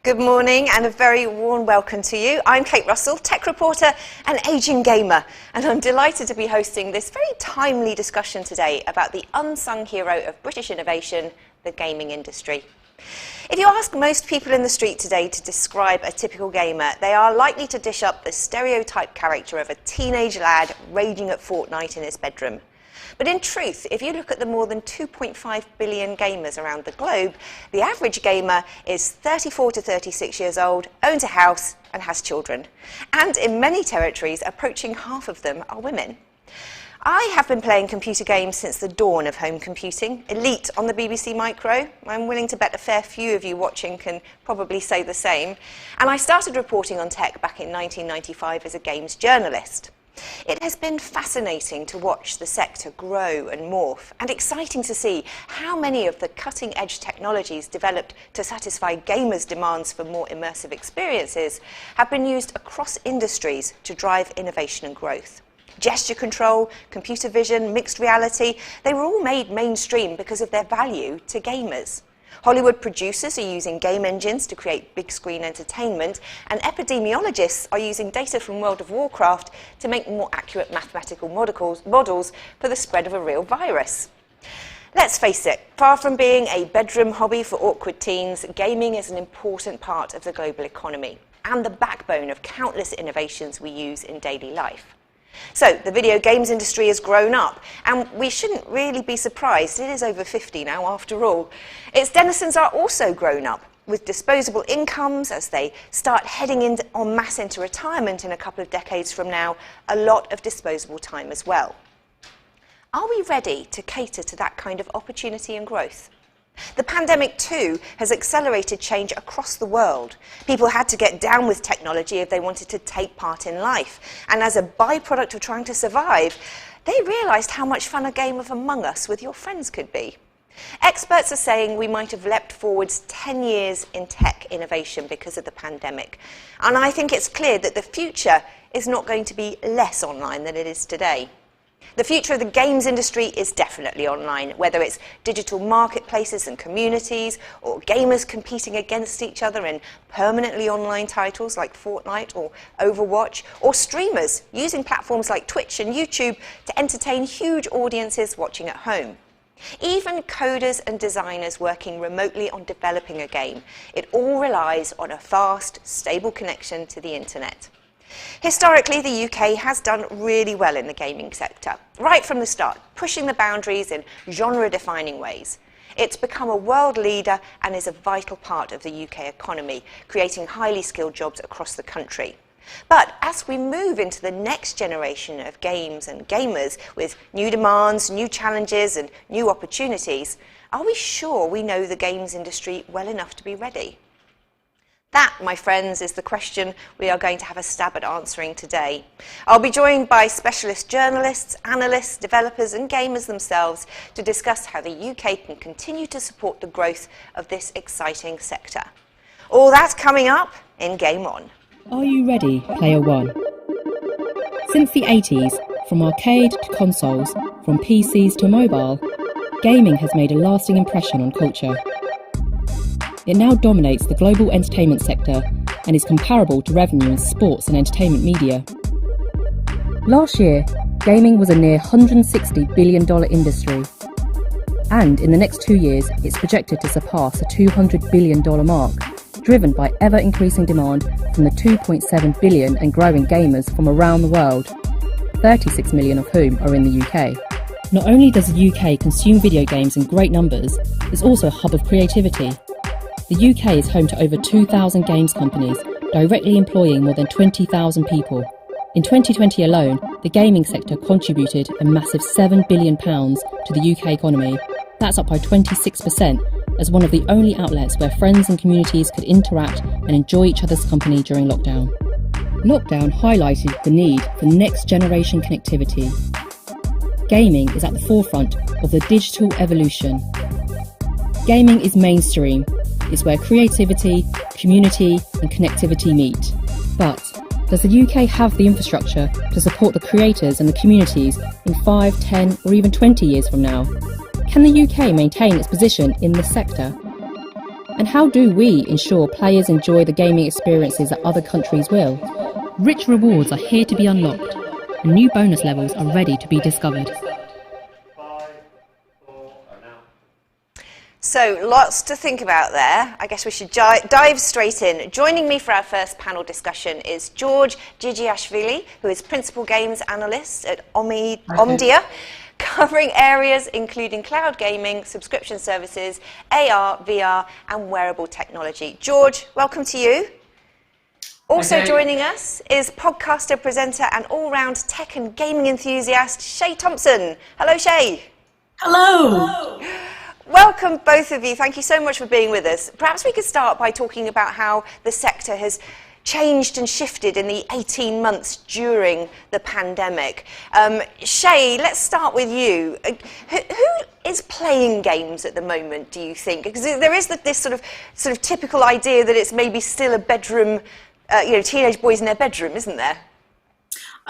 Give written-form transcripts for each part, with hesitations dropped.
Good morning and a very warm welcome to you. I'm Kate Russell, tech reporter and aging gamer, and I'm delighted to be hosting this very timely discussion today about the unsung hero of British innovation, the gaming industry. If you ask most people in the street today to describe a typical gamer, they are likely to dish up the stereotype character of a teenage lad raging at Fortnite in his bedroom. But in truth, if you look at the more than 2.5 billion gamers around the globe, the average gamer is 34 to 36 years old, owns a house and has children. And in many territories, approaching half of them are women. I have been playing computer games since the dawn of home computing, Elite on the BBC Micro. I'm willing to bet a fair few of you watching can probably say the same. And I started reporting on tech back in 1995 as a games journalist. It has been fascinating to watch the sector grow and morph, and exciting to see how many of the cutting-edge technologies developed to satisfy gamers' demands for more immersive experiences have been used across industries to drive innovation and growth. Gesture control, computer vision, mixed reality, they were all made mainstream because of their value to gamers. Hollywood producers are using game engines to create big-screen entertainment, and epidemiologists are using data from World of Warcraft to make more accurate mathematical models for the spread of a real virus. Let's face it, far from being a bedroom hobby for awkward teens, gaming is an important part of the global economy and the backbone of countless innovations we use in daily life. So, the video games industry has grown up, and we shouldn't really be surprised. It is over 50 now, after all. Its denizens are also grown up, with disposable incomes as they start heading en masse into retirement in a couple of decades from now, a lot of disposable time as well. Are we ready to cater to that kind of opportunity and growth? The pandemic, too, has accelerated change across the world. People had to get down with technology if they wanted to take part in life. And as a byproduct of trying to survive, they realised how much fun a game of Among Us with your friends could be. Experts are saying we might have leapt forwards 10 years in tech innovation because of the pandemic. And I think it's clear that the future is not going to be less online than it is today. The future of the games industry is definitely online, whether it's digital marketplaces and communities, or gamers competing against each other in permanently online titles like Fortnite or Overwatch, or streamers using platforms like Twitch and YouTube to entertain huge audiences watching at home. Even coders and designers working remotely on developing a game, it all relies on a fast, stable connection to the internet. Historically, the UK has done really well in the gaming sector, right from the start, pushing the boundaries in genre-defining ways. It's become a world leader and is a vital part of the UK economy, creating highly skilled jobs across the country. But as we move into the next generation of games and gamers with new demands, new challenges and new opportunities, are we sure we know the games industry well enough to be ready? That, my friends, is the question we are going to have a stab at answering today. I'll be joined by specialist journalists, analysts, developers and gamers themselves to discuss how the UK can continue to support the growth of this exciting sector. All that's coming up in Game On. Are you ready, Player One? Since the 80s, from arcade to consoles, from PCs to mobile, gaming has made a lasting impression on culture. It now dominates the global entertainment sector and is comparable to revenue in sports and entertainment media. Last year, gaming was a near $160 billion industry. And in the next 2 years, it's projected to surpass the $200 billion mark, driven by ever-increasing demand from the 2.7 billion and growing gamers from around the world, 36 million of whom are in the UK. Not only does the UK consume video games in great numbers, it's also a hub of creativity. The UK is home to over 2,000 games companies, directly employing more than 20,000 people. In 2020 alone, the gaming sector contributed a massive £7 billion to the UK economy. That's up by 26%, as one of the only outlets where friends and communities could interact and enjoy each other's company during lockdown. Lockdown highlighted the need for next-generation connectivity. Gaming is at the forefront of the digital evolution. Gaming is mainstream. It's where creativity, community and connectivity meet. But does the UK have the infrastructure to support the creators and the communities in 5, 10 or even 20 years from now? Can the UK maintain its position in this sector? And how do we ensure players enjoy the gaming experiences that other countries will? Rich rewards are here to be unlocked, and new bonus levels are ready to be discovered. So, lots to think about there. I guess we should dive straight in. Joining me for our first panel discussion is George Gigiashvili, who is Principal Games Analyst at Omdia, covering areas including cloud gaming, subscription services, AR, VR and wearable technology. George, welcome to you. Also joining us is podcaster, presenter and all-round tech and gaming enthusiast, Shay Thompson. Hello, Shay. Hello. Welcome, both of you. Thank you so much for being with us. Perhaps we could start by talking about how the sector has changed and shifted in the 18 months during the pandemic. Shay, let's start with you. Who is playing games at the moment, do you think? Because there is this sort of typical idea that it's maybe still a bedroom, teenage boys in their bedroom, isn't there?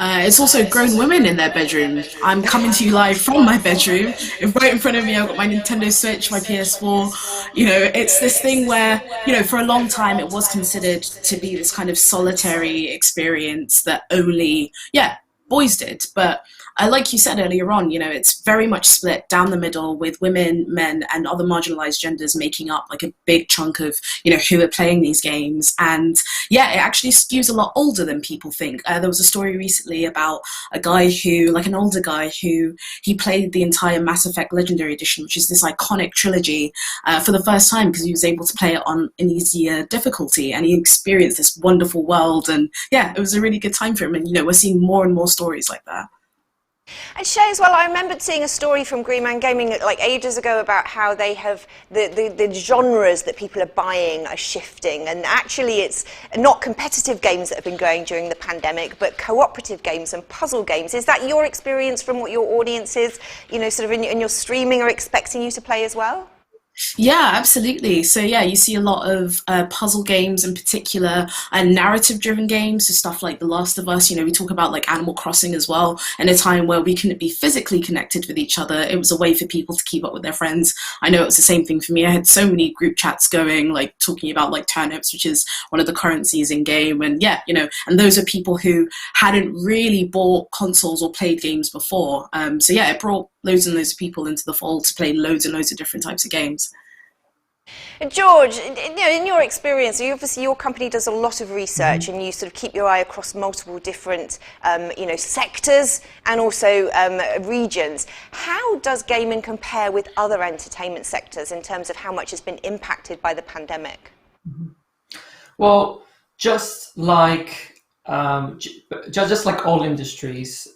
It's also grown women in their bedroom. I'm coming to you live from my bedroom. Right in front of me, I've got my Nintendo Switch, my PS4. It's this thing where, for a long time it was considered to be this kind of solitary experience that only, boys did. But like you said earlier on, it's very much split down the middle with women, men, and other marginalized genders making up like a big chunk of, who are playing these games. And it actually skews a lot older than people think. There was a story recently about a guy an older guy who he played the entire Mass Effect Legendary Edition, which is this iconic trilogy, for the first time because he was able to play it on an easier difficulty and he experienced this wonderful world. And it was a really good time for him. And, we're seeing more and more stories like that. And Shay, as well, I remembered seeing a story from Green Man Gaming like ages ago about how they have the genres that people are buying are shifting, and actually it's not competitive games that have been going during the pandemic, but cooperative games and puzzle games. Is that your experience from what your audiences, sort of in your streaming are expecting you to play as well? Yeah, absolutely. So you see a lot of puzzle games in particular and narrative-driven games, so stuff like The Last of Us. We talk about like Animal Crossing as well. In a time where we couldn't be physically connected with each other, it was a way for people to keep up with their friends. I know it was the same thing for me. I had so many group chats going, like talking about like turnips, which is one of the currencies in game. And and those are people who hadn't really bought consoles or played games before. It brought loads and loads of people into the fold to play loads and loads of different types of games. George, in your experience, obviously your company does a lot of research, and you sort of keep your eye across multiple different, sectors and also regions. How does gaming compare with other entertainment sectors in terms of how much has been impacted by the pandemic? Well, just like just like all industries,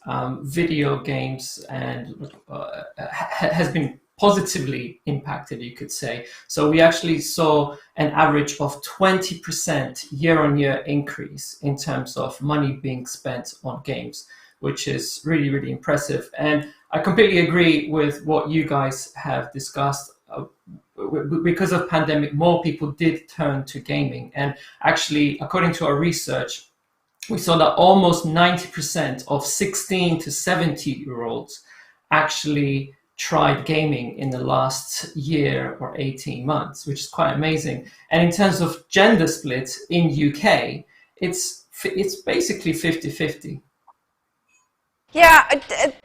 video games and has been positively impacted, you could say. So we actually saw an average of 20% year-on-year increase in terms of money being spent on games, which is really, really impressive. And I completely agree with what you guys have discussed. Because of pandemic, more people did turn to gaming. And actually, according to our research, we saw that almost 90% of 16 to 70-year-olds actually tried gaming in the last year or 18 months, which is quite amazing. And in terms of gender split in UK, it's basically 50-50. Yeah,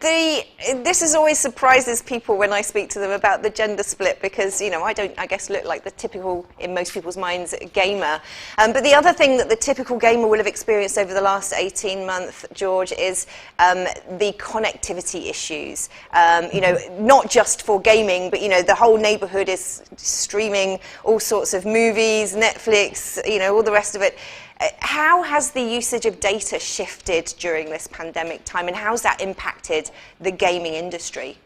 this is always surprises people when I speak to them about the gender split, because I don't, I guess, look like the typical, in most people's minds, gamer. But the other thing that the typical gamer will have experienced over the last 18 months, George, is the connectivity issues. Not just for gaming, but the whole neighbourhood is streaming all sorts of movies, Netflix, all the rest of it. How has the usage of data shifted during this pandemic time, and how's that impacted the gaming industry?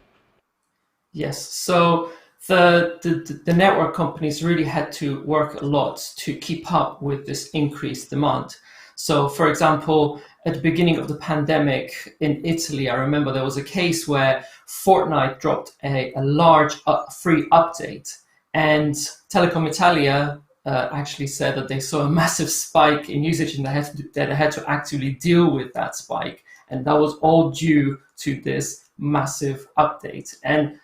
Yes, so the network companies really had to work a lot to keep up with this increased demand. So, for example, at the beginning of the pandemic in Italy, I remember there was a case where Fortnite dropped a large free update, and Telecom Italia actually said that they saw a massive spike in usage, and they had to actively deal with that spike. And that was all due to this massive update. And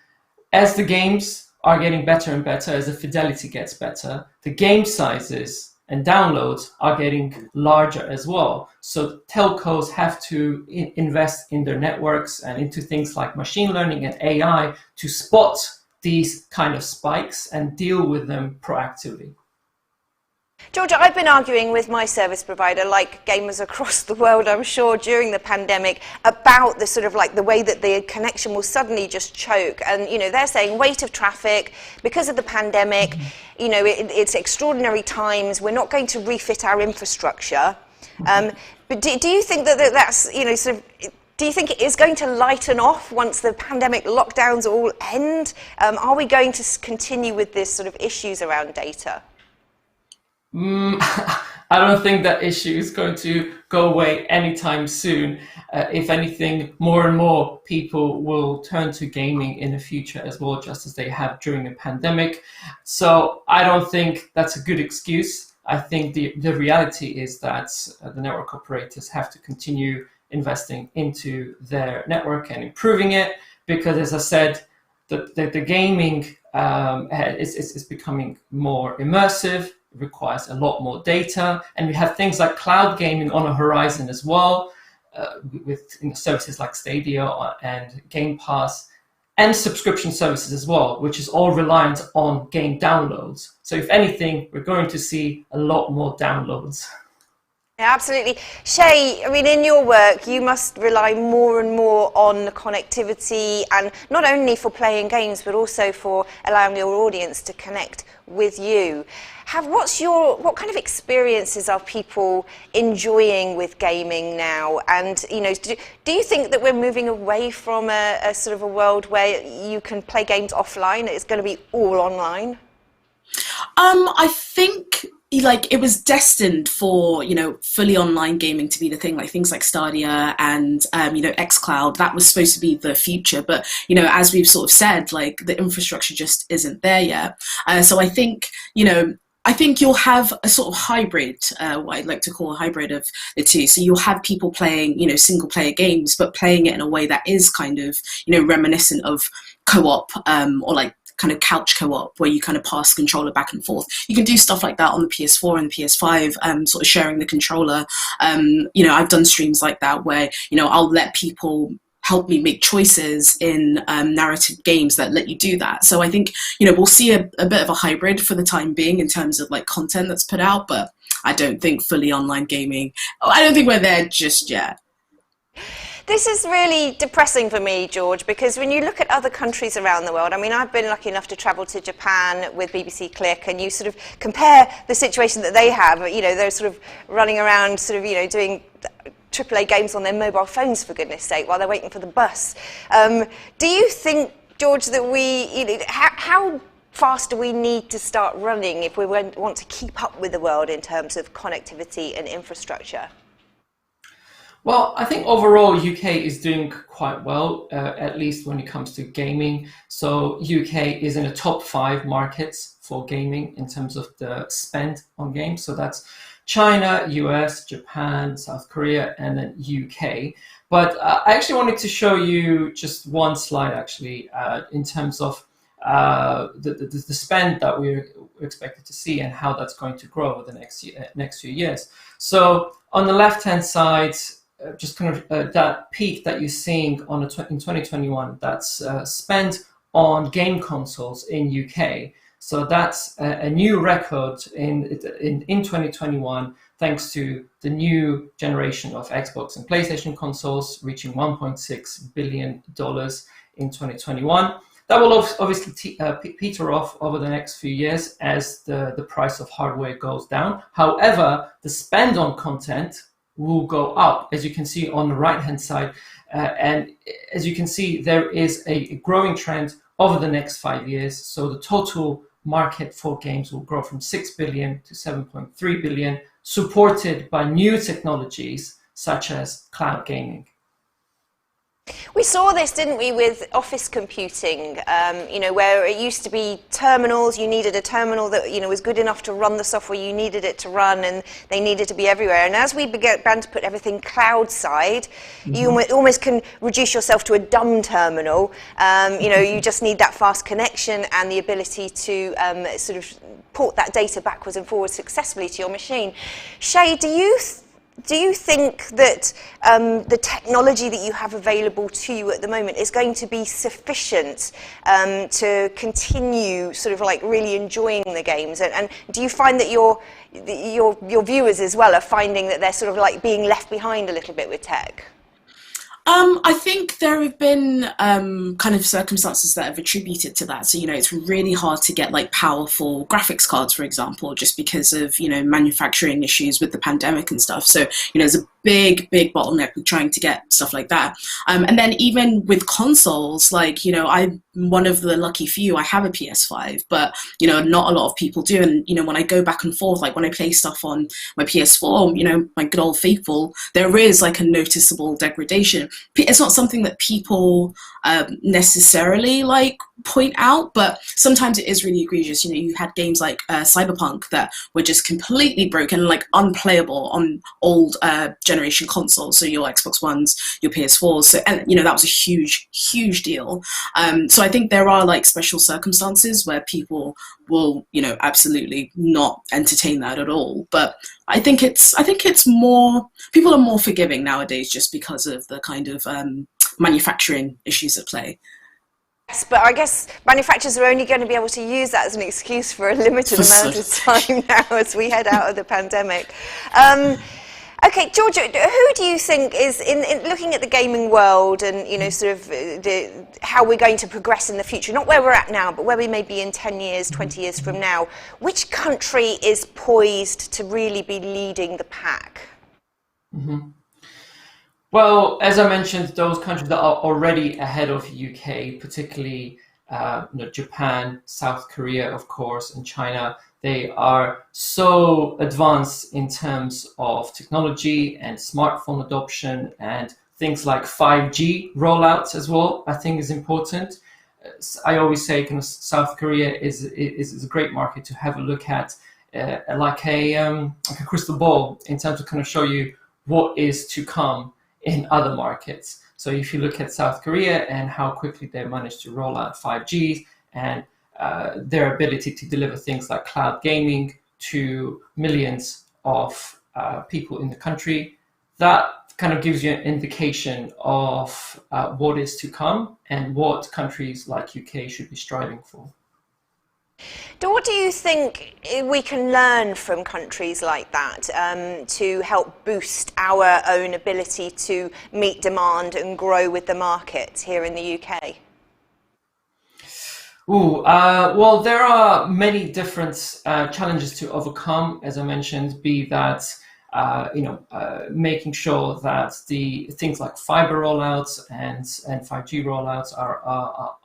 as the games are getting better and better, as the fidelity gets better, the game sizes and downloads are getting larger as well. So telcos have to invest in their networks and into things like machine learning and AI to spot these kind of spikes and deal with them proactively. Georgia, I've been arguing with my service provider, like gamers across the world, I'm sure, during the pandemic, about the sort of like the way that the connection will suddenly just choke. And, they're saying weight of traffic because of the pandemic, it's extraordinary times. We're not going to refit our infrastructure. But do you think that's, do you think it is going to lighten off once the pandemic lockdowns all end? Are we going to continue with this sort of issues around data? I don't think that issue is going to go away anytime soon. If anything, more and more people will turn to gaming in the future as well, just as they have during the pandemic. So I don't think that's a good excuse. I think the reality is that the network operators have to continue investing into their network and improving it, because, as I said, the gaming is becoming more immersive. Requires a lot more data, and we have things like cloud gaming on a horizon as well, with services like Stadia and Game Pass, and subscription services as well, which is all reliant on game downloads. So if anything, we're going to see a lot more downloads. Yeah, absolutely. Shay, in your work, you must rely more and more on the connectivity, and not only for playing games, but also for allowing your audience to connect with you. What kind of experiences are people enjoying with gaming now? And, do you think that we're moving away from a sort of a world where you can play games offline? It's going to be all online? I think it was destined for, fully online gaming to be the thing, like things like Stadia and, xCloud. That was supposed to be the future. But, as we've sort of said, the infrastructure just isn't there yet. So I think, you'll have a sort of hybrid, what I'd like to call a hybrid of the two. So you'll have people playing, single player games, but playing it in a way that is kind of, reminiscent of co-op, or kind of couch co-op, where you kind of pass the controller back and forth. You can do stuff like that on the PS4 and the PS5, sort of sharing the controller. I've done streams like that where, I'll let people help me make choices in narrative games that let you do that. So I think, we'll see a bit of a hybrid for the time being in terms of like content that's put out, but I don't think fully online gaming, I don't think we're there just yet. This is really depressing for me, George, because when you look at other countries around the world, I mean, I've been lucky enough to travel to Japan with BBC Click, and you sort of compare the situation that they have, they're sort of running around sort of, doing AAA games on their mobile phones, for goodness sake, while they're waiting for the bus. Do you think, George, that how fast do we need to start running if we want to keep up with the world in terms of connectivity and infrastructure? Well, I think overall UK is doing quite well, at least when it comes to gaming. So UK is in the top 5 markets for gaming in terms of the spend on games. So that's China, US, Japan, South Korea, and then UK. But I actually wanted to show you just one slide, actually, in terms of the spend that we're expected to see and how that's going to grow over the next few years. So on the left-hand side, just kind of that peak that you're seeing in 2021, that's spent on game consoles in UK. So that's a new record in 2021, thanks to the new generation of Xbox and PlayStation consoles reaching $1.6 billion in 2021. That will obviously peter off over the next few years as the price of hardware goes down. However, the spend on content will go up, as you can see on the right-hand side. And as you can see, there is a growing trend over the next 5 years. So the total market for games will grow from 6 billion to 7.3 billion, supported by new technologies such as cloud gaming. We saw this, didn't we, with office computing, where it used to be terminals. You needed a terminal that, was good enough to run the software you needed it to run, and they needed to be everywhere. And as we began to put everything cloud side, you almost can reduce yourself to a dumb terminal. You just need that fast connection and the ability to sort of port that data backwards and forwards successfully to your machine. Shay, do you think that the technology that you have available to you at the moment is going to be sufficient to continue sort of like really enjoying the games? And do you find that your viewers as well are finding that they're sort of like being left behind a little bit with tech? I think there have been kind of circumstances that have attributed to that. So, it's really hard to get like powerful graphics cards, for example, just because of, manufacturing issues with the pandemic and stuff. So, there's a big bottleneck with trying to get stuff like that. And then even with consoles, like, I'm one of the lucky few. I have a PS5, but, not a lot of people do. And, when I go back and forth, like when I play stuff on my PS4, my good old faithful, there is like a noticeable degradation. It's not something that people necessarily like point out, but sometimes it is really egregious. You had games like Cyberpunk that were just completely broken, like unplayable on old generation consoles, so your Xbox Ones, your PS4s. So, and that was a huge deal. So I think there are like special circumstances where people will, absolutely not entertain that at all. But I think it's more, people are more forgiving nowadays just because of the kind of manufacturing issues at play. Yes, but I guess manufacturers are only going to be able to use that as an excuse for a limited amount of time now as we head out of the pandemic. Okay, Georgia, who do you think is, in looking at the gaming world and, sort of how we're going to progress in the future, not where we're at now, but where we may be in 10 years, 20 years from now, which country is poised to really be leading the pack? Mm-hmm. Well, as I mentioned, those countries that are already ahead of UK, particularly Japan, South Korea, of course, and China, they are so advanced in terms of technology and smartphone adoption and things like 5G rollouts as well, I think is important. I always say kind of South Korea is a great market to have a look at, like a crystal ball in terms of kind of show you what is to come in other markets. So if you look at South Korea and how quickly they managed to roll out 5G and their ability to deliver things like cloud gaming to millions of people in the country, that kind of gives you an indication of what is to come and what countries like UK should be striving for. What do you think we can learn from countries like that to help boost our own ability to meet demand and grow with the market here in the UK? Well, there are many different challenges to overcome, as I mentioned, be that making sure that the things like fiber rollouts and 5G rollouts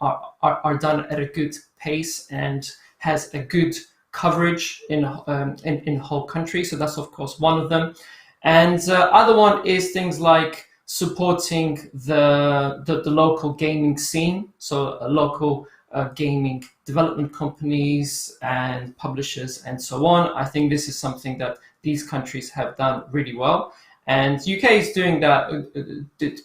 are done at a good pace and has a good coverage in the whole country. So that's of course one of them, and other one is things like supporting the local gaming scene. So local gaming development companies and publishers and so on. I think this is something that these countries have done really well, and UK is doing that,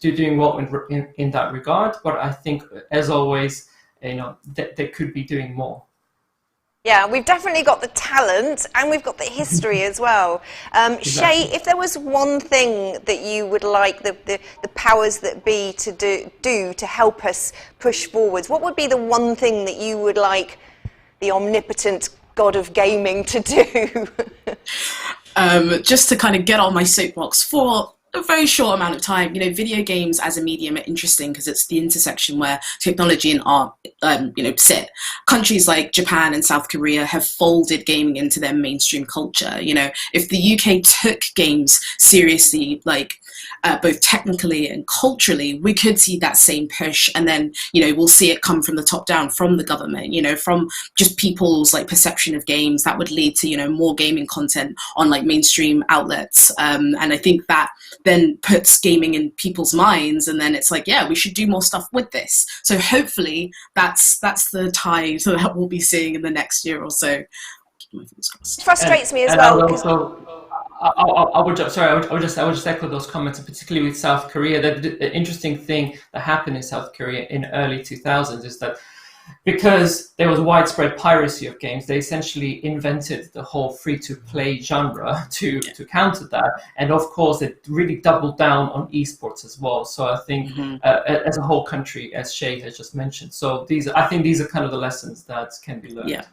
doing well in that regard. But I think, as always, they could be doing more. Yeah, we've definitely got the talent and we've got the history as well. Exactly. Shay, if there was one thing that you would like the powers that be to do to help us push forwards, what would be the one thing that you would like the omnipotent god of gaming to do? Just to kind of get on my soapbox for a very short amount of time, video games as a medium are interesting because it's the intersection where technology and art, sit. Countries like Japan and South Korea have folded gaming into their mainstream culture. If the UK took games seriously, both technically and culturally, we could see that same push, and then we'll see it come from the top down, from the government, from just people's perception of games. That would lead to more gaming content on mainstream outlets, and I think that then puts gaming in people's minds, and then it's we should do more stuff with this. So hopefully that's the tide that we'll be seeing in the next year or so. Keep my fingers crossed. It frustrates me as well. I would just echo those comments, particularly with South Korea. The interesting thing that happened in South Korea in early 2000s is that because there was widespread piracy of games, they essentially invented the whole free-to-play genre to counter that. And of course, it really doubled down on esports as well. So I think as a whole country, as Shay has just mentioned. So I think these are kind of the lessons that can be learned.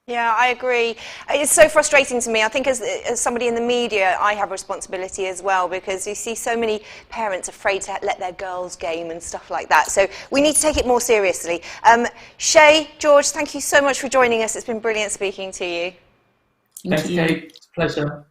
Yeah, I agree. It's so frustrating to me. I think as somebody in the media, I have a responsibility as well, because you see so many parents afraid to let their girls game and stuff like that. So we need to take it more seriously. Shay, George, thank you so much for joining us. It's been brilliant speaking to you. Thanks, Kate. It's a pleasure.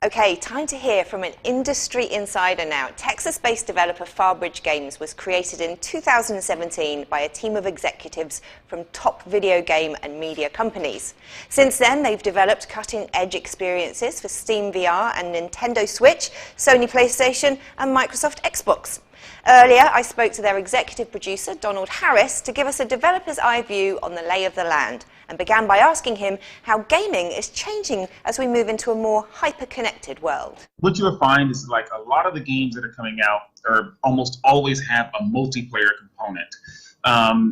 Okay, time to hear from an industry insider now. Texas-based developer Farbridge Games was created in 2017 by a team of executives from top video game and media companies. Since then, they've developed cutting-edge experiences for Steam VR and Nintendo Switch, Sony PlayStation and Microsoft Xbox. Earlier, I spoke to their executive producer, Donald Harris, to give us a developer's eye view on the lay of the land, and began by asking him how gaming is changing as we move into a more hyper-connected world. What you'll find is a lot of the games that are coming out are almost always have a multiplayer component.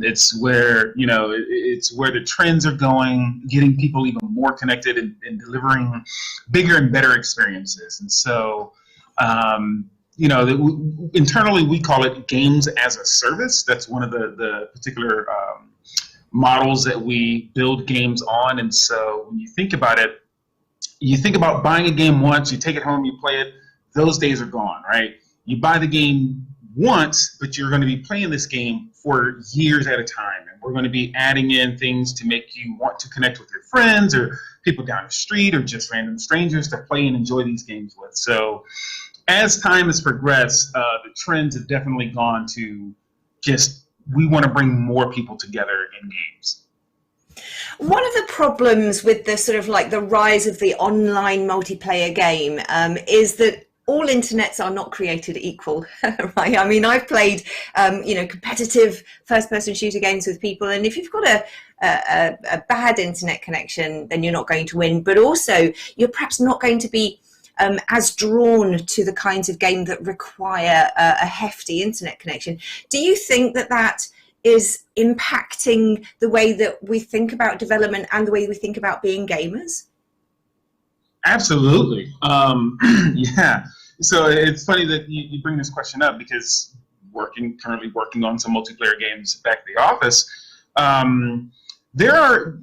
It's where the trends are going, getting people even more connected and delivering bigger and better experiences. And so internally we call it games as a service. That's one of the particular models that we build games on. And so when you think about it, you think about buying a game once, you take it home, you play it. Those days are gone, right? You buy the game once, but you're going to be playing this game for years at a time. And we're going to be adding in things to make you want to connect with your friends or people down the street or just random strangers to play and enjoy these games with. So as time has progressed, the trends have definitely gone to we want to bring more people together in games. One of the problems with the sort of the rise of the online multiplayer game is that all internets are not created equal, right? I mean, I've played, competitive first-person shooter games with people, and if you've got a bad internet connection, then you're not going to win. But also, you're perhaps not going to be as drawn to the kinds of game that require a hefty internet connection. Do you think that is impacting the way that we think about development and the way we think about being gamers? Absolutely. Yeah. So it's funny that you bring this question up because currently working on some multiplayer games back at the office. There are,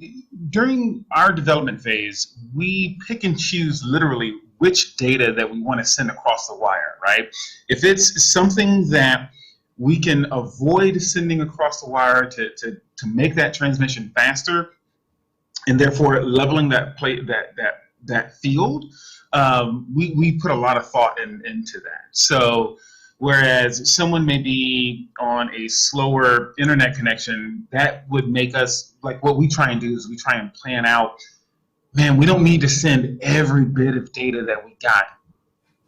during our development phase, we pick and choose literally which data that we want to send across the wire, right? If it's something that we can avoid sending across the wire to make that transmission faster, and therefore leveling that field, we put a lot of thought into that. So whereas someone may be on a slower internet connection, that would make us, like, what we try and do is we try and plan out, man, we don't need to send every bit of data that we got,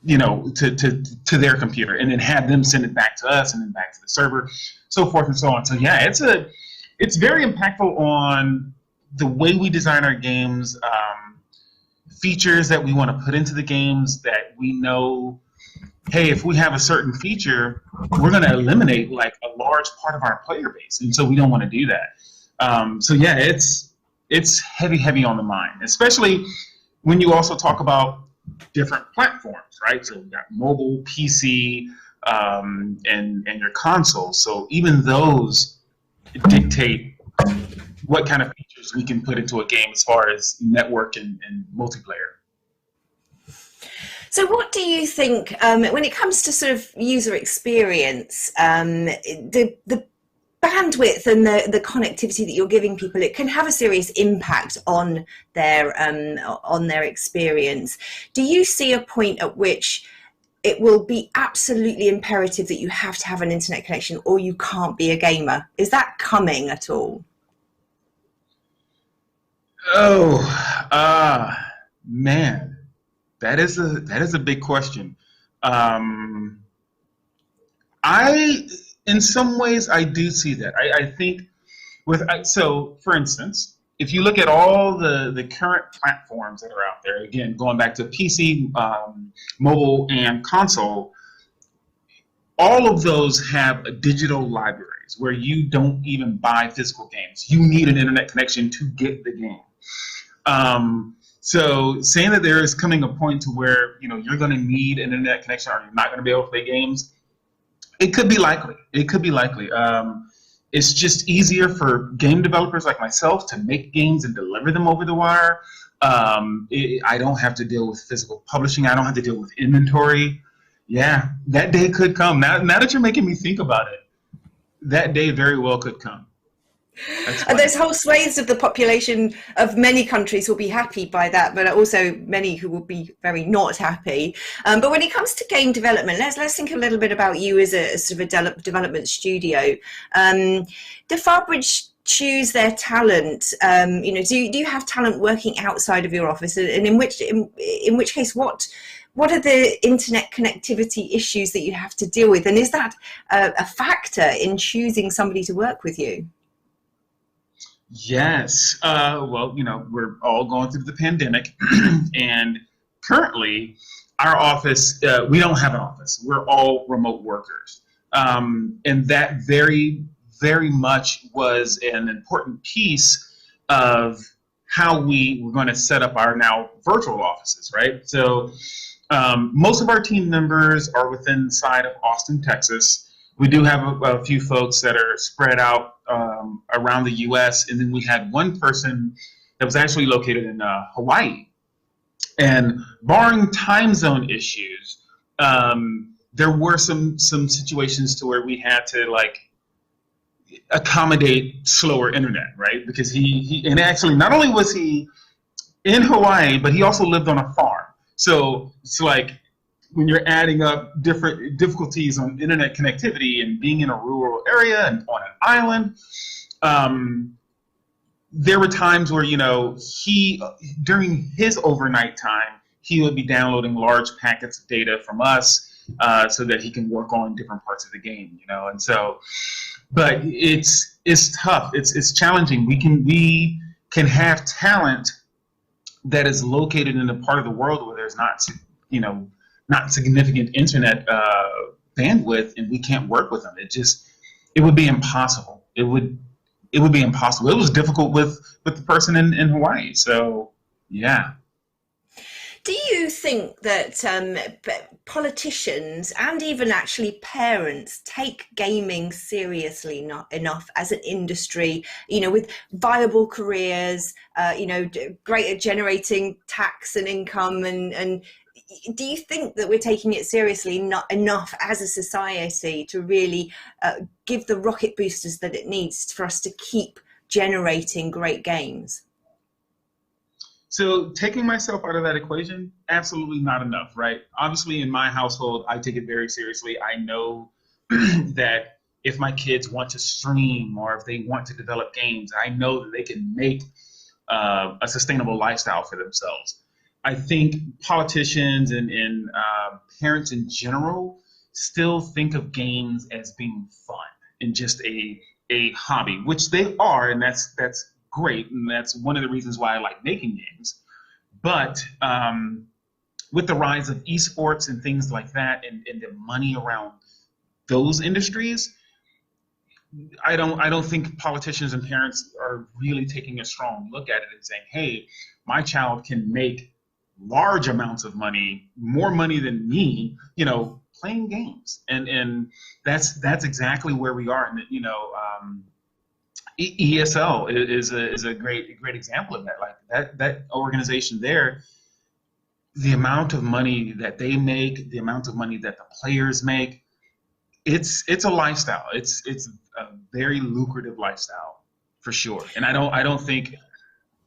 to their computer, and then have them send it back to us and then back to the server, so forth and so on. So yeah, it's very impactful on the way we design our games, features that we want to put into the games that we know, hey, if we have a certain feature, we're going to eliminate like a large part of our player base, and so we don't want to do that. So yeah, it's heavy on the mind, especially when you also talk about different platforms, right? So we've got mobile, PC, and your consoles. So even those dictate what kind of features we can put into a game as far as network and multiplayer. So what do you think, when it comes to sort of user experience, the bandwidth and the connectivity that you're giving people, it can have a serious impact on their experience. Do you see a point at which it will be absolutely imperative that you have to have an internet connection or you can't be a gamer? Is that coming at all? Oh, man, that is a big question. In some ways, I do see that. I think so, for instance, if you look at all the current platforms that are out there, again, going back to PC, mobile, and console, all of those have digital libraries where you don't even buy physical games. You need an internet connection to get the game. So saying that there is coming a point to where you're going to need an internet connection or you're not going to be able to play games, it could be likely. It's just easier for game developers like myself to make games and deliver them over the wire. I don't have to deal with physical publishing. I don't have to deal with inventory. Yeah, that day could come. Now that you're making me think about it, that day very well could come. And there's whole swathes of the population of many countries will be happy by that, but also many who will be very not happy. But when it comes to game development, let's think a little bit about you as a sort of a development studio. Do Farbridge choose their talent? Do you have talent working outside of your office, and in which case, what are the internet connectivity issues that you have to deal with, and is that a factor in choosing somebody to work with you? Yes. Well, we're all going through the pandemic, and currently our office, we don't have an office. We're all remote workers. And that very, very much was an important piece of how we were going to set up our now virtual offices, right? So most of our team members are within the side of Austin, Texas. We do have a few folks that are spread out around the U.S., and then we had one person that was actually located in Hawaii. And barring time zone issues, there were some situations to where we had to accommodate slower internet, right? Because he and actually not only was he in Hawaii, but he also lived on a farm. So it's like, when you're adding up different difficulties on internet connectivity and being in a rural area and on an island, there were times where, he, during his overnight time, he would be downloading large packets of data from us so that he can work on different parts of the game, and so, but it's tough. It's challenging. We can have talent that is located in a part of the world where there's not significant internet bandwidth, and we can't work with them. It would be impossible. It would be impossible. It was difficult with the person in Hawaii. So, yeah. Do you think that politicians and even actually parents take gaming seriously not enough as an industry, with viable careers, great at generating tax and income, and do you think that we're taking it seriously not enough as a society to really give the rocket boosters that it needs for us to keep generating great games? So taking myself out of that equation, absolutely not enough, right? Obviously, in my household, I take it very seriously. I know that if my kids want to stream or if they want to develop games, I know that they can make a sustainable lifestyle for themselves. I think politicians and parents in general still think of games as being fun and just a hobby, which they are, and that's great, and that's one of the reasons why I like making games. But with the rise of esports and things like that, and the money around those industries, I don't think politicians and parents are really taking a strong look at it and saying, hey, my child can make large amounts of money, more money than me, playing games. And that's exactly where we are. And ESL is a great example of that. Like that organization there, the amount of money that they make, the amount of money that the players make, it's a lifestyle. It's a very lucrative lifestyle for sure. And I don't think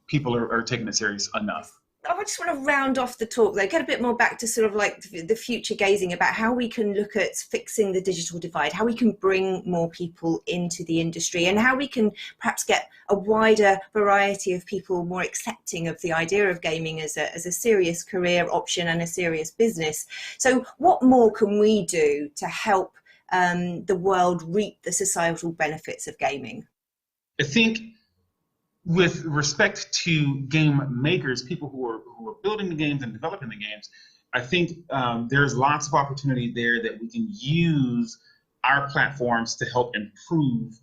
people are taking it serious enough. I just want to round off the talk though, get a bit more back to sort of like the future gazing about how we can look at fixing the digital divide, how we can bring more people into the industry, and how we can perhaps get a wider variety of people more accepting of the idea of gaming as a serious career option and a serious business. So what more can we do to help the world reap the societal benefits of gaming? I think with respect to game makers, people who are building the games and developing the games, I think there's lots of opportunity there that we can use our platforms to help improve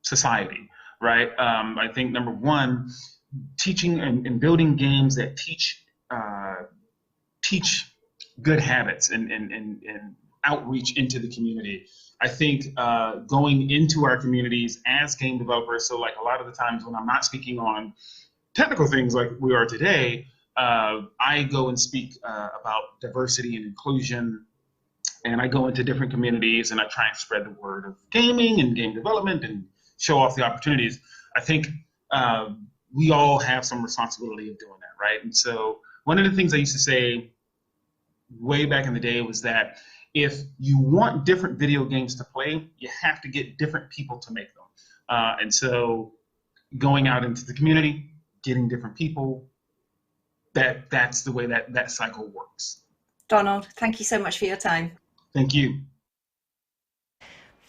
society, right? I think number one, teaching and building games that teach good habits and outreach into the community. I think going into our communities as game developers, so like a lot of the times when I'm not speaking on technical things like we are today, I go and speak about diversity and inclusion, and I go into different communities and I try and spread the word of gaming and game development and show off the opportunities. I think we all have some responsibility of doing that, right? And so one of the things I used to say way back in the day was that if you want different video games to play, you have to get different people to make them. And so going out into the community, getting different people, that's the way that cycle works. Donald, thank you so much for your time. Thank you.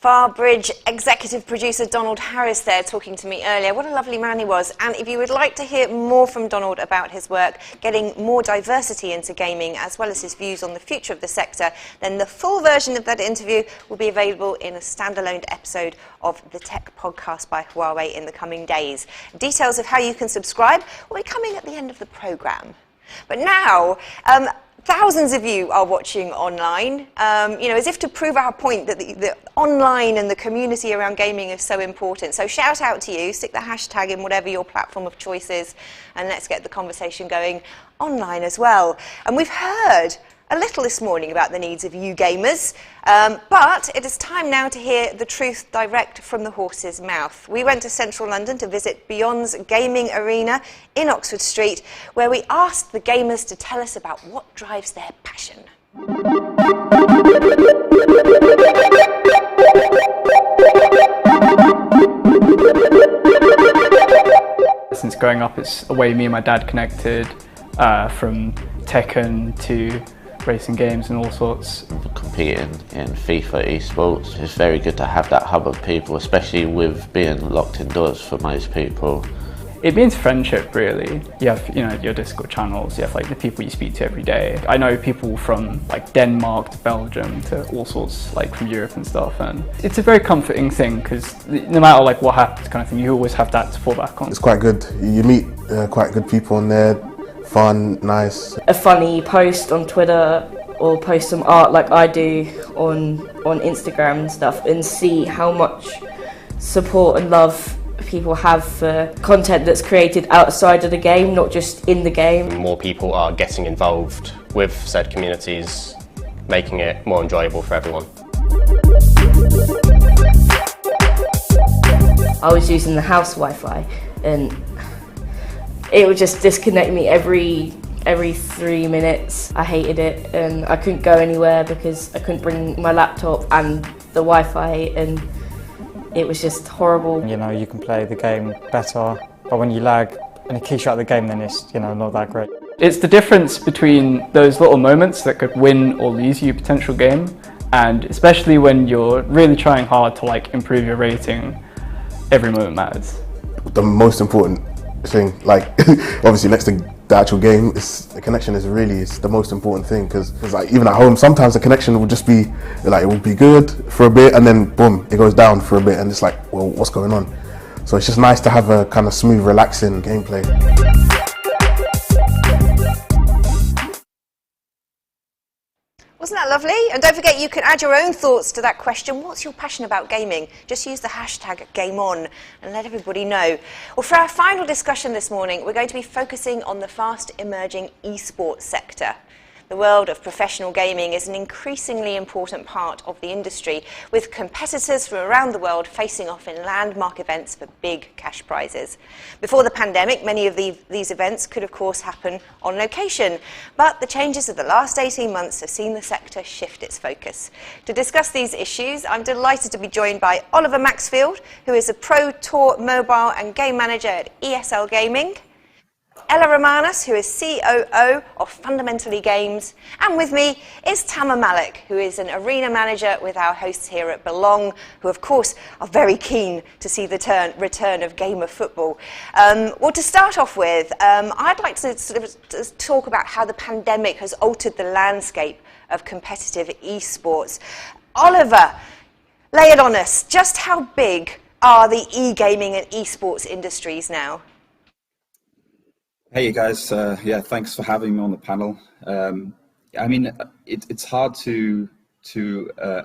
Farbridge executive producer Donald Harris there talking to me earlier. What a lovely man he was. And if you would like to hear more from Donald about his work, getting more diversity into gaming, as well as his views on the future of the sector, then the full version of that interview will be available in a standalone episode of the Tech Podcast by Huawei in the coming days. Details of how you can subscribe will be coming at the end of the programme. But now, thousands of you are watching online, as if to prove our point that the online and the community around gaming is so important. So shout out to you, stick the hashtag in whatever your platform of choice is, and let's get the conversation going online as well. And we've heard a little this morning about the needs of you gamers, but it is time now to hear the truth direct from the horse's mouth. We went to central London to visit Beyond's gaming arena in Oxford Street, where we asked the gamers to tell us about what drives their passion. Since growing up, it's a way me and my dad connected, from Tekken to racing games and all sorts. Competing in FIFA esports, it's very good to have that hub of people, especially with being locked indoors for most people. It means friendship, really. You have, your Discord channels, you have like the people you speak to every day. I know people from like Denmark to Belgium to all sorts, like from Europe and stuff, and it's a very comforting thing because no matter like what happens kind of thing, you always have that to fall back on. It's quite good. You meet quite good people on there. fun, nice. A funny post on Twitter or post some art like I do on Instagram and stuff, and see how much support and love people have for content that's created outside of the game, not just in the game. More people are getting involved with said communities, making it more enjoyable for everyone. I was using the house Wi-Fi and it would just disconnect me every 3 minutes. I hated it and I couldn't go anywhere because I couldn't bring my laptop and the Wi-Fi, and it was just horrible. You know, you can play the game better, but when you lag and it kicks you out of the game, then it's, you know, not that great. It's the difference between those little moments that could win or lose you a potential game, and especially when you're really trying hard to like improve your rating, every moment matters. The most important thing, like obviously next to the actual game, is the connection is the most important thing, because like even at home sometimes the connection will just be like, it will be good for a bit and then boom, it goes down for a bit and it's like, well, what's going on? So it's just nice to have a kind of smooth, relaxing gameplay. Wasn't that lovely? And don't forget, you can add your own thoughts to that question. What's your passion about gaming? Just use the hashtag GameOn and let everybody know. Well, for our final discussion this morning, we're going to be focusing on the fast emerging esports sector. The world of professional gaming is an increasingly important part of the industry, with competitors from around the world facing off in landmark events for big cash prizes. Before the pandemic, many of these events could, of course, happen on location, but the changes of the last 18 months have seen the sector shift its focus. To discuss these issues, I'm delighted to be joined by Oliver Maxfield, who is a Pro Tour mobile and game manager at ESL Gaming, Ella Romanos, who is COO of Fundamentally Games, and with me is Tamer Malik, who is an arena manager with our hosts here at Belong, who of course are very keen to see the return of gamer football. Well, to start off with, I'd like to sort of talk about how the pandemic has altered the landscape of competitive esports. Oliver, lay it on us. Just how big are the e-gaming and esports industries now? Hey guys, yeah, thanks for having me on the panel. I mean, it's hard to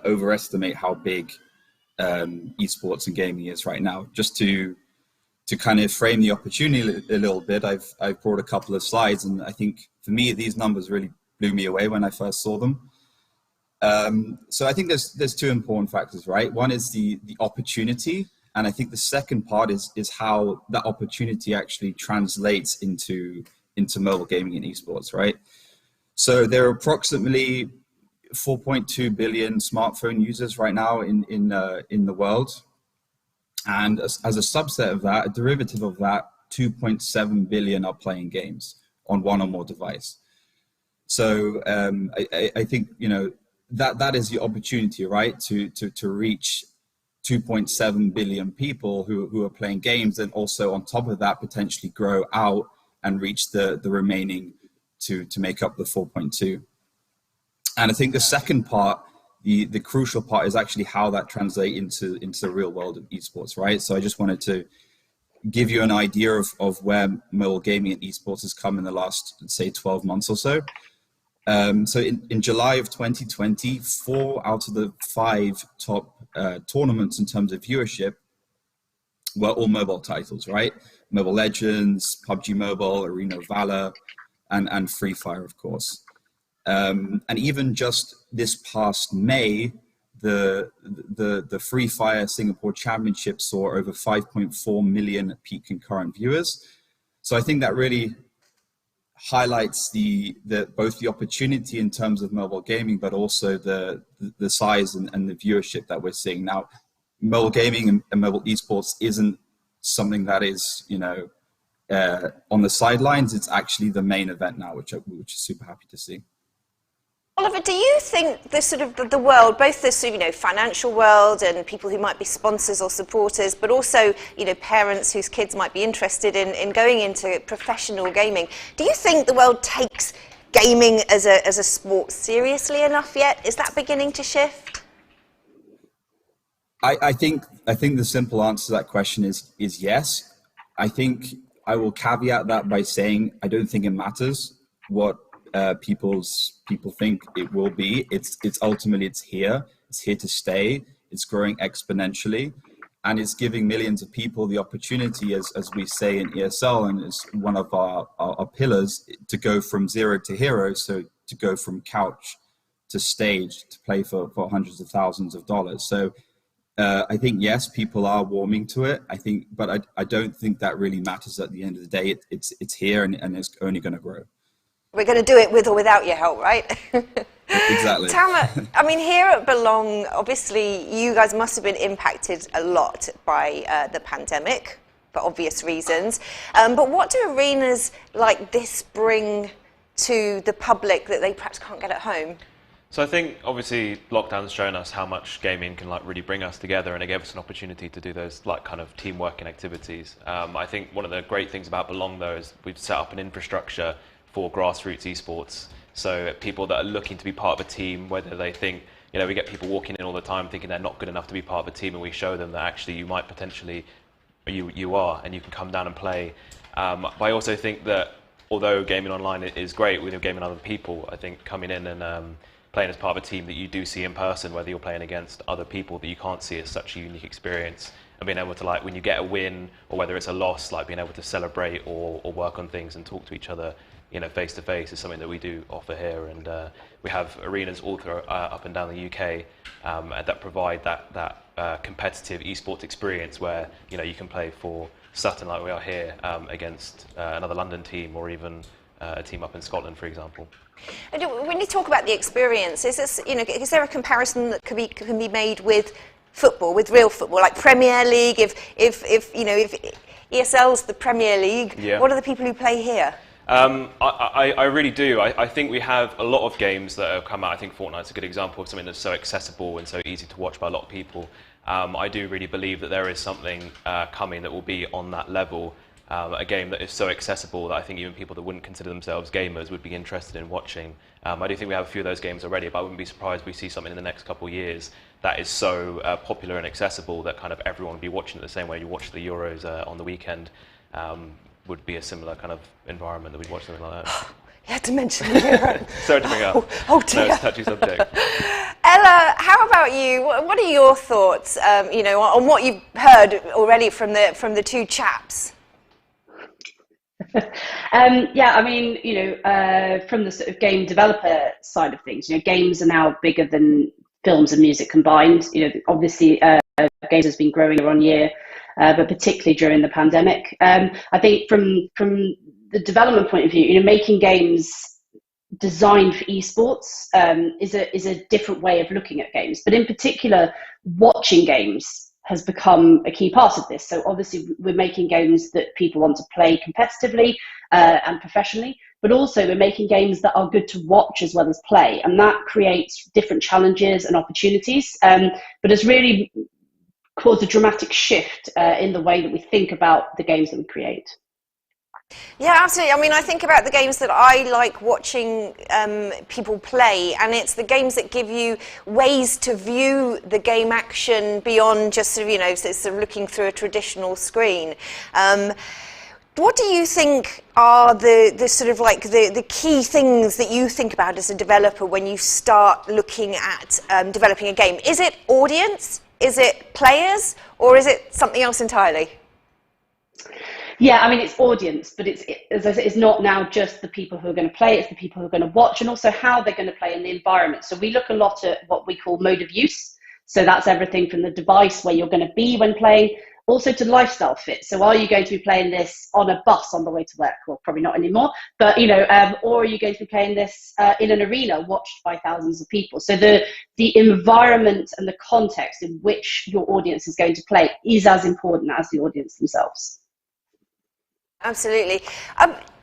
overestimate how big esports and gaming is right now. Just to kind of frame the opportunity a little bit, I've brought a couple of slides, and I think for me these numbers really blew me away when I first saw them. So I think there's two important factors, right? One is the opportunity. And I think the second part is how that opportunity actually translates into mobile gaming and esports, right? So there are approximately 4.2 billion smartphone users right now in the world, and as a subset of that, a derivative of that, 2.7 billion are playing games on one or more device. So I think, you know, that is the opportunity, right, to reach 2.7 billion people who are playing games, and also on top of that potentially grow out and reach the remaining to make up the 4.2. And I think the second part, the crucial part, is actually how that translates into the real world of esports, right? So I just wanted to give you an idea of where mobile gaming and esports has come in the last, let's say, 12 months or so. So in July of 2020, 4 out of the 5 top tournaments in terms of viewership were all mobile titles, right? Mobile Legends, PUBG Mobile, Arena of Valor, and Free Fire, of course. And even just this past May, the Free Fire Singapore Championship saw over 5.4 million peak concurrent viewers. So I think that really highlights both the opportunity in terms of mobile gaming, but also the size and the viewership that we're seeing now. Mobile gaming and mobile esports isn't something that is, you know, on the sidelines. It's actually the main event now, which is super happy to see. Oliver, do you think the sort of the world, both the sort of, you know, financial world and people who might be sponsors or supporters, but also, you know, parents whose kids might be interested in going into professional gaming, do you think the world takes gaming as a sport seriously enough yet? Is that beginning to shift? I think the simple answer to that question is yes. I think I will caveat that by saying I don't think it matters what people think it will be. It's ultimately it's here to stay. It's growing exponentially, and it's giving millions of people the opportunity, as we say in ESL, and it's one of our pillars, to go from zero to hero. So to go from couch to stage to play for hundreds of thousands of dollars. So I think, yes, people are warming to it. But I don't think that really matters at the end of the day. It's here, and it's only going to grow. We're going to do it with or without your help, right? Exactly. Tama, I mean, here at Belong, obviously, you guys must have been impacted a lot by the pandemic, for obvious reasons. But what do arenas like this bring to the public that they perhaps can't get at home? So I think obviously lockdown's shown us how much gaming can like really bring us together, and it gave us an opportunity to do those like kind of teamwork and activities. I think one of the great things about Belong though is we've set up an infrastructure for grassroots esports. So people that are looking to be part of a team, whether they think, you know, we get people walking in all the time thinking they're not good enough to be part of a team, and we show them that actually you might potentially, you are, and you can come down and play. But I also think that although gaming online is great, with gaming other people, I think coming in and playing as part of a team that you do see in person, whether you're playing against other people that you can't see, is such a unique experience. And being able to, like, when you get a win or whether it's a loss, like being able to celebrate or work on things and talk to each other, you know, face to face, is something that we do offer here. And we have arenas all through up and down the UK that provide that competitive esports experience where, you know, you can play for Sutton like we are here against another London team, or even a team up in Scotland, for example. And when you talk about the experience, is this, you know, is there a comparison that can be made with football, with real football, like Premier League? If you know, if ESL's the Premier League, yeah. What are the people who play here? I really do. I think we have a lot of games that have come out. I think Fortnite's a good example of something that's so accessible and so easy to watch by a lot of people. I do really believe that there is something coming that will be on that level. A game that is so accessible that I think even people that wouldn't consider themselves gamers would be interested in watching. I do think we have a few of those games already, but I wouldn't be surprised if we see something in the next couple of years that is so popular and accessible that kind of everyone would be watching it the same way you watch the Euros on the weekend. Would be a similar kind of environment that we'd watch something like that. You had to mention the Euro. Sorry to bring up. Oh dear. No, it's a touchy subject. Ella, how about you? What are your thoughts, you know, on what you've heard already from the two chaps? Yeah, I mean, you know, from the sort of game developer side of things, you know, games are now bigger than films and music combined. You know, obviously, games has been growing year on year, but particularly during the pandemic. I think from the development point of view, you know, making games designed for esports is a different way of looking at games. But in particular, watching games has become a key part of this. So obviously we're making games that people want to play competitively and professionally, but also we're making games that are good to watch as well as play. And that creates different challenges and opportunities, but has really caused a dramatic shift in the way that we think about the games that we create. Yeah, absolutely. I mean, I think about the games that I like watching people play, and it's the games that give you ways to view the game action beyond just sort of, you know, sort of looking through a traditional screen. What do you think are the sort of like the key things that you think about as a developer when you start looking at developing a game? Is it audience? Is it players? Or is it something else entirely? Yeah, I mean, it's audience, but as I said, it's not now just the people who are going to play, it's the people who are going to watch, and also how they're going to play in the environment. So we look a lot at what we call mode of use. So that's everything from the device where you're going to be when playing, also to lifestyle fit. So are you going to be playing this on a bus on the way to work? Well, probably not anymore, but, you know, or are you going to be playing this in an arena watched by thousands of people? So the environment and the context in which your audience is going to play is as important as the audience themselves. Absolutely.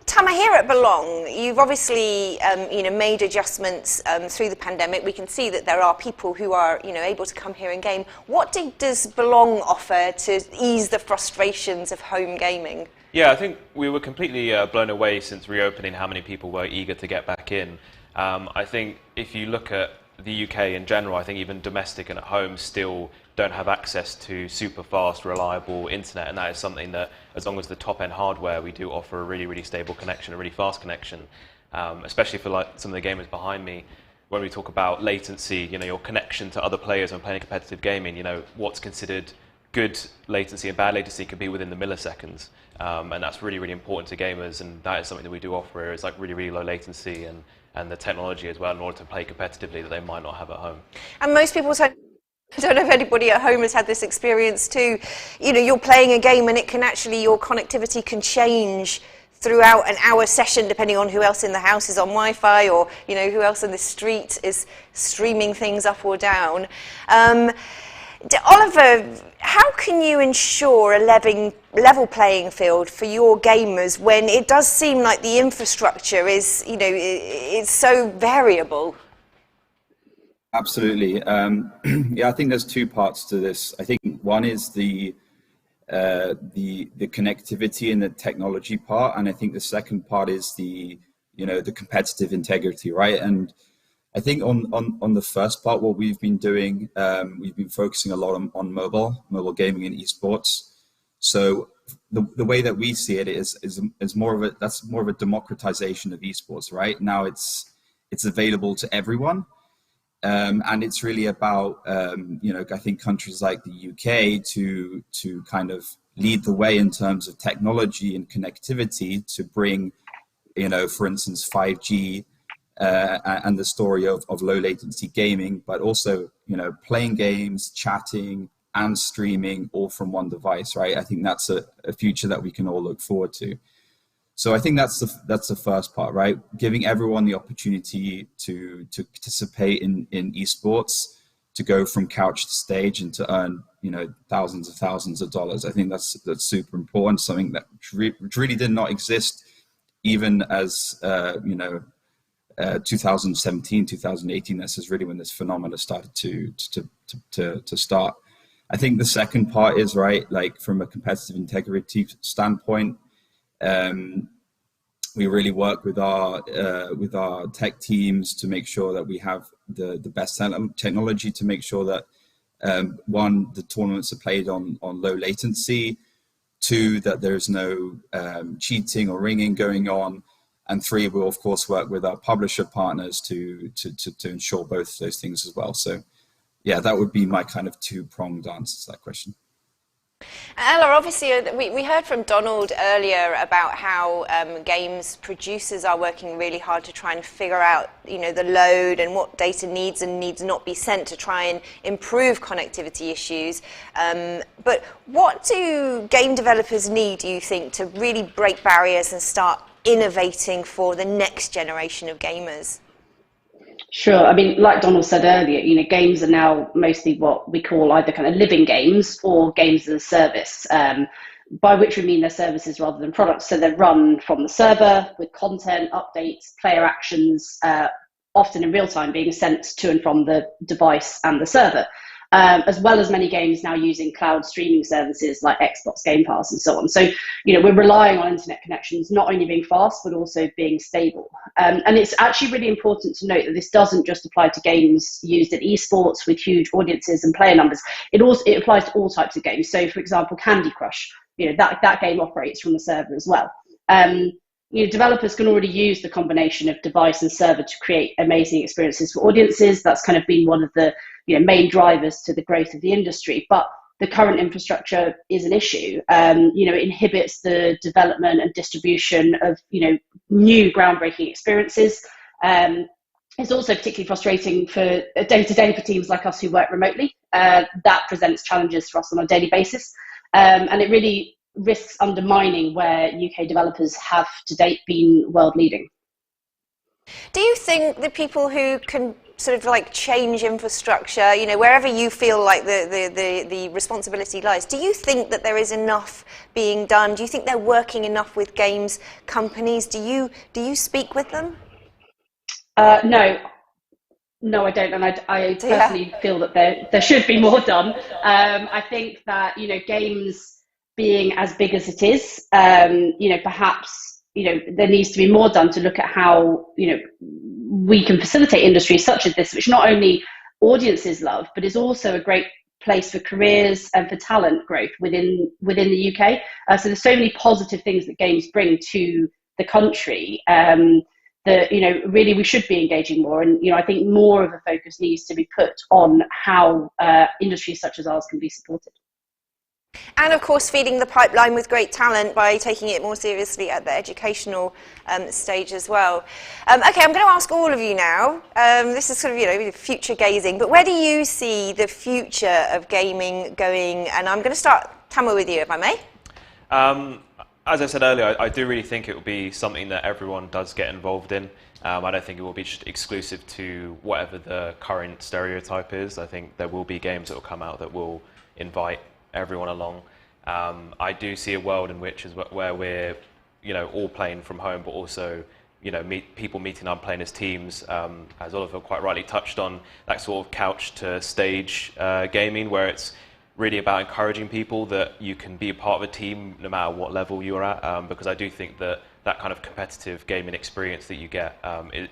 Tama, here at Belong, you've obviously you know, made adjustments through the pandemic. We can see that there are people who are, you know, able to come here and game. What does Belong offer to ease the frustrations of home gaming? Yeah, I think we were completely blown away since reopening how many people were eager to get back in. I think if you look at the UK in general, I think even domestic and at home still don't have access to super fast, reliable internet, and that is something that, as long as the top-end hardware, we do offer a really, really stable connection, a really fast connection, especially for like some of the gamers behind me. When we talk about latency, your connection to other players when playing competitive gaming, what's considered good latency and bad latency could be within the milliseconds, and that's really, really important to gamers, and that is something that we do offer here. It's like really, really low latency and the technology as well in order to play competitively that they might not have at home. And most people I don't know if anybody at home has had this experience too. You're playing a game and it can actually, your connectivity can change throughout an hour session depending on who else in the house is on Wi-Fi, or who else in the street is streaming things up or down. Oliver, how can you ensure a level playing field for your gamers when it does seem like the infrastructure is, it's so variable? Absolutely. Yeah, I think there's two parts to this. I think one is the connectivity and the technology part, and I think the second part is the competitive integrity, right? And I think on the first part, what we've been doing, we've been focusing a lot on mobile gaming and esports. So the way that we see it is more of a democratization of esports, right? Now it's available to everyone. And it's really about, I think countries like the UK to kind of lead the way in terms of technology and connectivity to bring, for instance, 5G and the story of low latency gaming, but also, playing games, chatting and streaming all from one device, right? I think that's a future that we can all look forward to. So I think that's the first part, right? Giving everyone the opportunity to participate in esports, to go from couch to stage and to earn, thousands of dollars. I think that's super important. Something that really did not exist even as 2017, 2018. This is really when this phenomenon started to start. I think the second part is right, like from a competitive integrity standpoint. We really work with our tech teams to make sure that we have the best technology to make sure that one, the tournaments are played on low latency, two, that there's no cheating or ringing going on, and three, we'll of course work with our publisher partners to ensure both those things as well. So yeah, that would be my kind of two-pronged answer to that question. Ella, obviously we heard from Donald earlier about how games producers are working really hard to try and figure out the load and what data needs and needs not be sent to try and improve connectivity issues. But what do game developers need, do you think, to really break barriers and start innovating for the next generation of gamers? Sure. I mean, like Donald said earlier, games are now mostly what we call either kind of living games or games as a service, by which we mean they're services rather than products. So they're run from the server with content, updates, player actions, often in real time being sent to and from the device and the server, as well as many games now using cloud streaming services like Xbox Game Pass and so on. So, we're relying on internet connections not only being fast, but also being stable. And it's actually really important to note that this doesn't just apply to games used in esports with huge audiences and player numbers. It applies to all types of games. So, for example, Candy Crush, that game operates from the server as well. Developers can already use the combination of device and server to create amazing experiences for audiences. That's kind of been one of the main drivers to the growth of the industry. But the current infrastructure is an issue. It inhibits the development and distribution of new groundbreaking experiences. It's also particularly frustrating for day-to-day for teams like us who work remotely. That presents challenges for us on a daily basis, and it really risks undermining where UK developers have to date been world leading. Do you think the people who can sort of like change infrastructure, wherever you feel like the responsibility lies, do you think that there is enough being done? Do you think they're working enough with games companies? Do you speak with them? No, I don't, and I personally feel that there should be more done. I think that games being as big as it is, perhaps there needs to be more done to look at how we can facilitate industries such as this, which not only audiences love, but is also a great place for careers and for talent growth within the UK. So there's so many positive things that games bring to the country that, you know, really we should be engaging more. And, you know, I think more of a focus needs to be put on how industries such as ours can be supported. And of course, feeding the pipeline with great talent by taking it more seriously at the educational stage as well. Okay, I'm going to ask all of you now. This is sort of, you know, future gazing, but where do you see the future of gaming going? And I'm going to start, Tamer, with you, if I may. As I said earlier, I do really think it will be something that everyone does get involved in. I don't think it will be just exclusive to whatever the current stereotype is. I think there will be games that will come out that will invite everyone along. I do see a world in which is where we're, you know, all playing from home, but also, you know, people meeting up, playing as teams. As Oliver quite rightly touched on, that sort of couch to stage gaming, where it's really about encouraging people that you can be a part of a team no matter what level you're at. Because I do think that that kind of competitive gaming experience that you get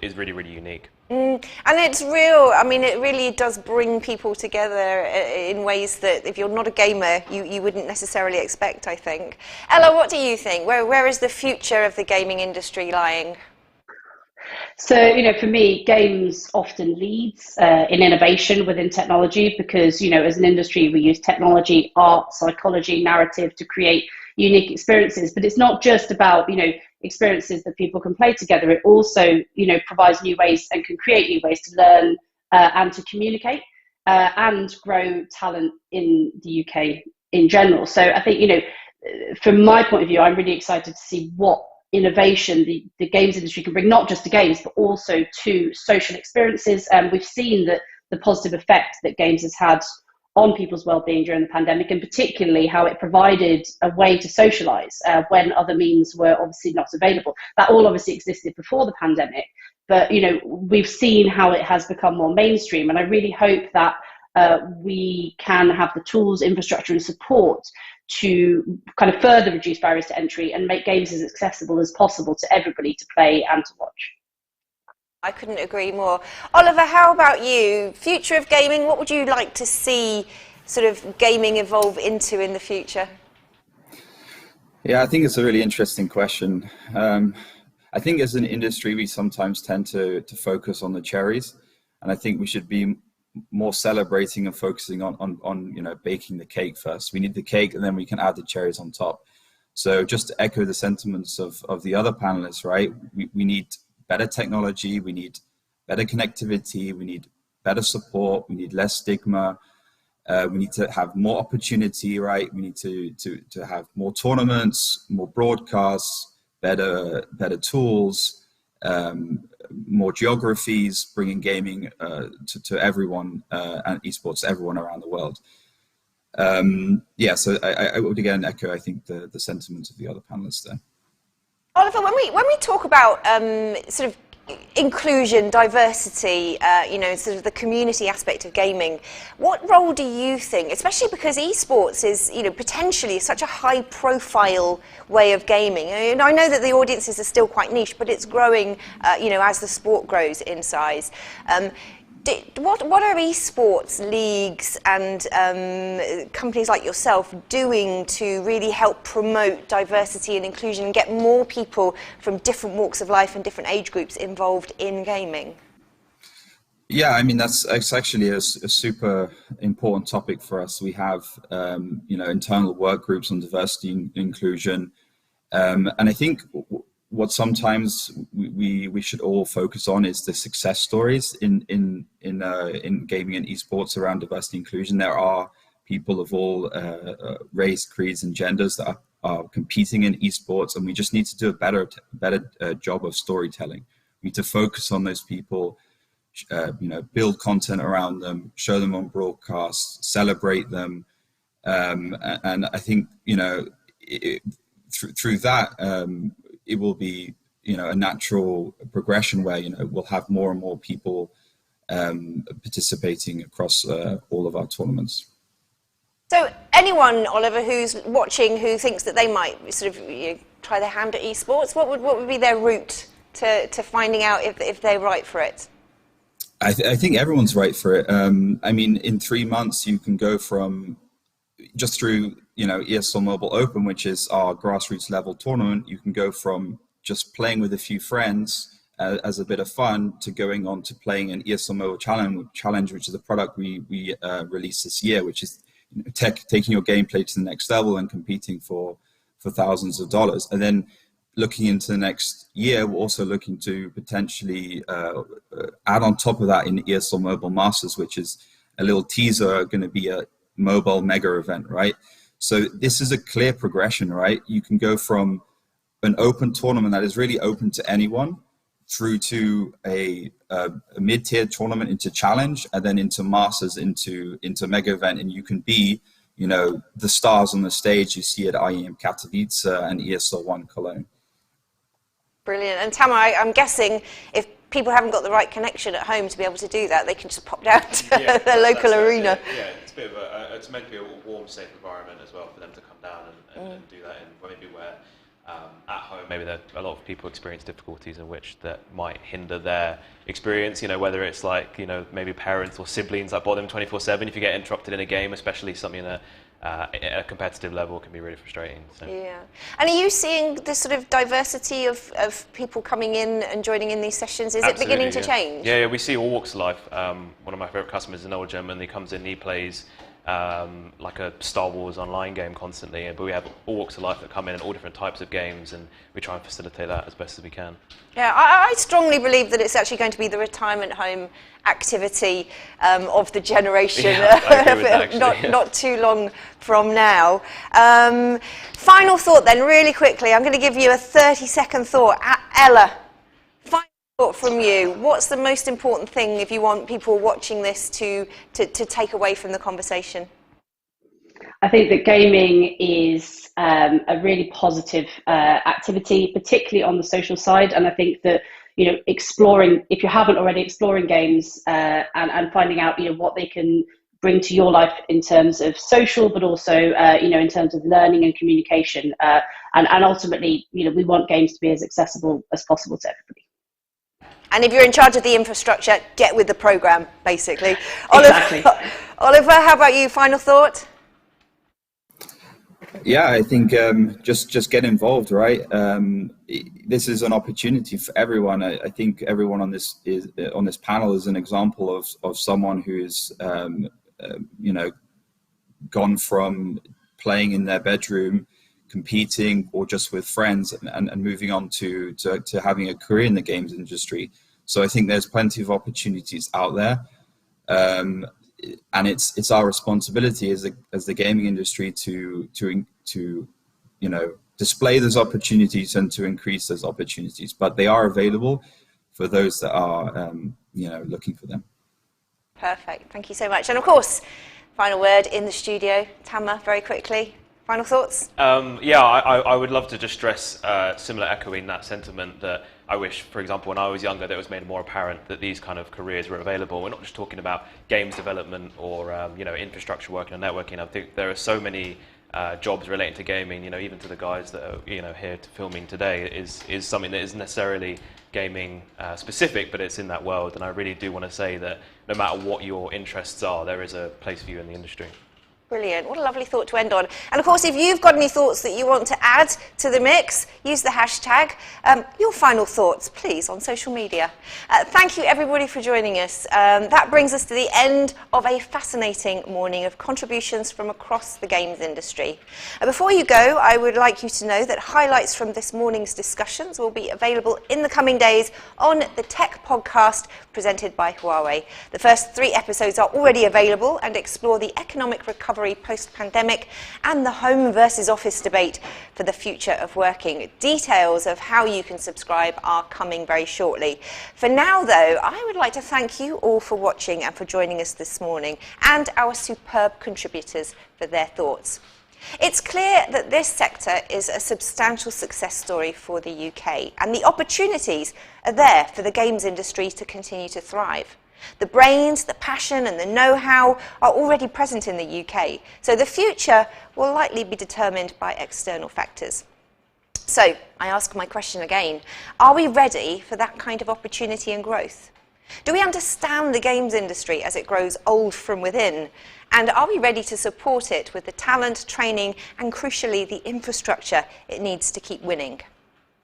is really, really unique. And it's real. I mean, it really does bring people together in ways that if you're not a gamer, you wouldn't necessarily expect, I think. Ella, what do you think? Where is the future of the gaming industry lying? So, you know, for me, games often leads in innovation within technology because, you know, as an industry, we use technology, art, psychology, narrative to create unique experiences. But it's not just about, you know, experiences that people can play together. It also, you know, provides new ways and can create new ways to learn and to communicate and grow talent in the UK in general. So I think, you know, from my point of view, I'm really excited to see what innovation the games industry can bring, not just to games, but also to social experiences. And we've seen that the positive effect that games has had on people's well-being during the pandemic, and particularly how it provided a way to socialise when other means were obviously not available. That all obviously existed before the pandemic, but, you know, we've seen how it has become more mainstream, and I really hope that we can have the tools, infrastructure and support to kind of further reduce barriers to entry and make games as accessible as possible to everybody to play and to watch. I couldn't agree more. Oliver, how about you? Future of gaming, what would you like to see sort of gaming evolve into in the future? Yeah, I think it's a really interesting question. I think as an industry, we sometimes tend to focus on the cherries, and I think we should be more celebrating and focusing on you know, baking the cake first. We need the cake and then we can add the cherries on top. So just to echo the sentiments of the other panelists, right? We need better technology, we need better connectivity, we need better support, we need less stigma, we need to have more opportunity, right? We need to have more tournaments, more broadcasts, better tools, more geographies, bringing gaming to everyone and esports to everyone around the world. Yeah, so I would again echo, I think, the sentiments of the other panelists there. Oliver, when we talk about sort of inclusion, diversity, you know, sort of the community aspect of gaming, what role do you think, especially because esports is, you know, potentially such a high-profile way of gaming? And I know that the audiences are still quite niche, but it's growing, you know, as the sport grows in size. What are esports leagues and companies like yourself doing to really help promote diversity and inclusion and get more people from different walks of life and different age groups involved in gaming? Yeah, I mean, it's actually a super important topic for us. We have, you know, internal work groups on diversity and inclusion. And I think what sometimes we should all focus on is the success stories in gaming and esports around diversity and inclusion. There are people of all race, creeds, and genders that are competing in esports, and we just need to do a better job of storytelling. We need to focus on those people, you know, build content around them, show them on broadcasts, celebrate them, and I think, you know, through that. It will be, you know, a natural progression where, you know, we'll have more and more people participating across all of our tournaments. So anyone, Oliver, who's watching who thinks that they might sort of, you know, try their hand at esports, what would be their route to finding out if they're right for it? I think everyone's right for it. I mean, in 3 months, you can go from just through, ESL Mobile Open, which is our grassroots level tournament. You can go from just playing with a few friends as a bit of fun to going on to playing an ESL Mobile Challenge, which is a product we released this year, which is taking your gameplay to the next level and competing for thousands of dollars. And then looking into the next year, we're also looking to potentially add on top of that in ESL Mobile Masters, which is a little teaser, going to be a mobile mega event, right? So this is a clear progression, right? You can go from an open tournament that is really open to anyone through to a mid-tier tournament into challenge, and then into masters, into mega event, and you can be, the stars on the stage you see at IEM Katowice and ESL One Cologne. Brilliant. And Tamara, I'm guessing if people haven't got the right connection at home to be able to do that, they can just pop down to their local arena. It's meant to be a warm, safe environment as well for them to come down and do that in maybe where at home maybe a lot of people experience difficulties in which that might hinder their experience, whether it's like, maybe parents or siblings that bother them 24/7. If you get interrupted in a game, especially something at a competitive level, can be really frustrating. So. Yeah. And are you seeing this sort of diversity of people coming in and joining in these sessions? Is it beginning to change? Yeah, we see all walks of life. One of my favourite customers is an old gentleman. He comes in, he plays like a Star Wars online game constantly, but we have all walks of life that come in and all different types of games, and we try and facilitate that as best as we can. Yeah, I strongly believe that it's actually going to be the retirement home activity of the generation, not too long from now. Final thought then, really quickly. I'm going to give you a 30-second thought. Ella, final thought from you. What's the most important thing if you want people watching this to take away from the conversation? I think that gaming is a really positive activity, particularly on the social side. And I think that, exploring, if you haven't already, exploring games and finding out, what they can bring to your life in terms of social, but also, in terms of learning and communication. And ultimately, we want games to be as accessible as possible to everybody. And if you're in charge of the infrastructure, get with the program, basically. Exactly. Oliver, how about you? Final thought? Yeah, I think just get involved, right? This is an opportunity for everyone. I think everyone on this panel is an example of someone who is, gone from playing in their bedroom, competing, or just with friends, and moving on to having a career in the games industry. So I think there's plenty of opportunities out there. And it's our responsibility as the gaming industry to display those opportunities and to increase those opportunities. But they are available for those that are looking for them. Perfect. Thank you so much. And of course, final word in the studio, Tamara, very quickly. Final thoughts? I would love to just stress, similar echoing that sentiment, that I wish, for example, when I was younger, that it was made more apparent that these kind of careers were available. We're not just talking about games development or infrastructure work and networking. I think there are so many jobs relating to gaming. Even to the guys that are here filming today is something that isn't necessarily gaming specific, but it's in that world. And I really do want to say that no matter what your interests are, there is a place for you in the industry. Brilliant. What a lovely thought to end on. And of course, if you've got any thoughts that you want to add to the mix, use the hashtag. Your final thoughts, please, on social media. Thank you, everybody, for joining us. That brings us to the end of a fascinating morning of contributions from across the games industry. Before you go, I would like you to know that highlights from this morning's discussions will be available in the coming days on the Tech Podcast presented by Huawei. The first 3 episodes are already available and explore the economic recovery post-pandemic and the home versus office debate for the future of working. Details of how you can subscribe are coming very shortly. For now, though, I would like to thank you all for watching and for joining us this morning, and our superb contributors for their thoughts. It's clear that this sector is a substantial success story for the UK, and the opportunities are there for the games industry to continue to thrive. The brains, the passion and the know-how are already present in the UK, so the future will likely be determined by external factors. So I ask my question again, are we ready for that kind of opportunity and growth? Do we understand the games industry as it grows old from within? And are we ready to support it with the talent, training, and crucially, the infrastructure it needs to keep winning?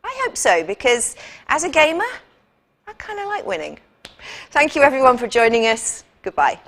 I hope so, because as a gamer, I kind of like winning. Thank you everyone for joining us. Goodbye.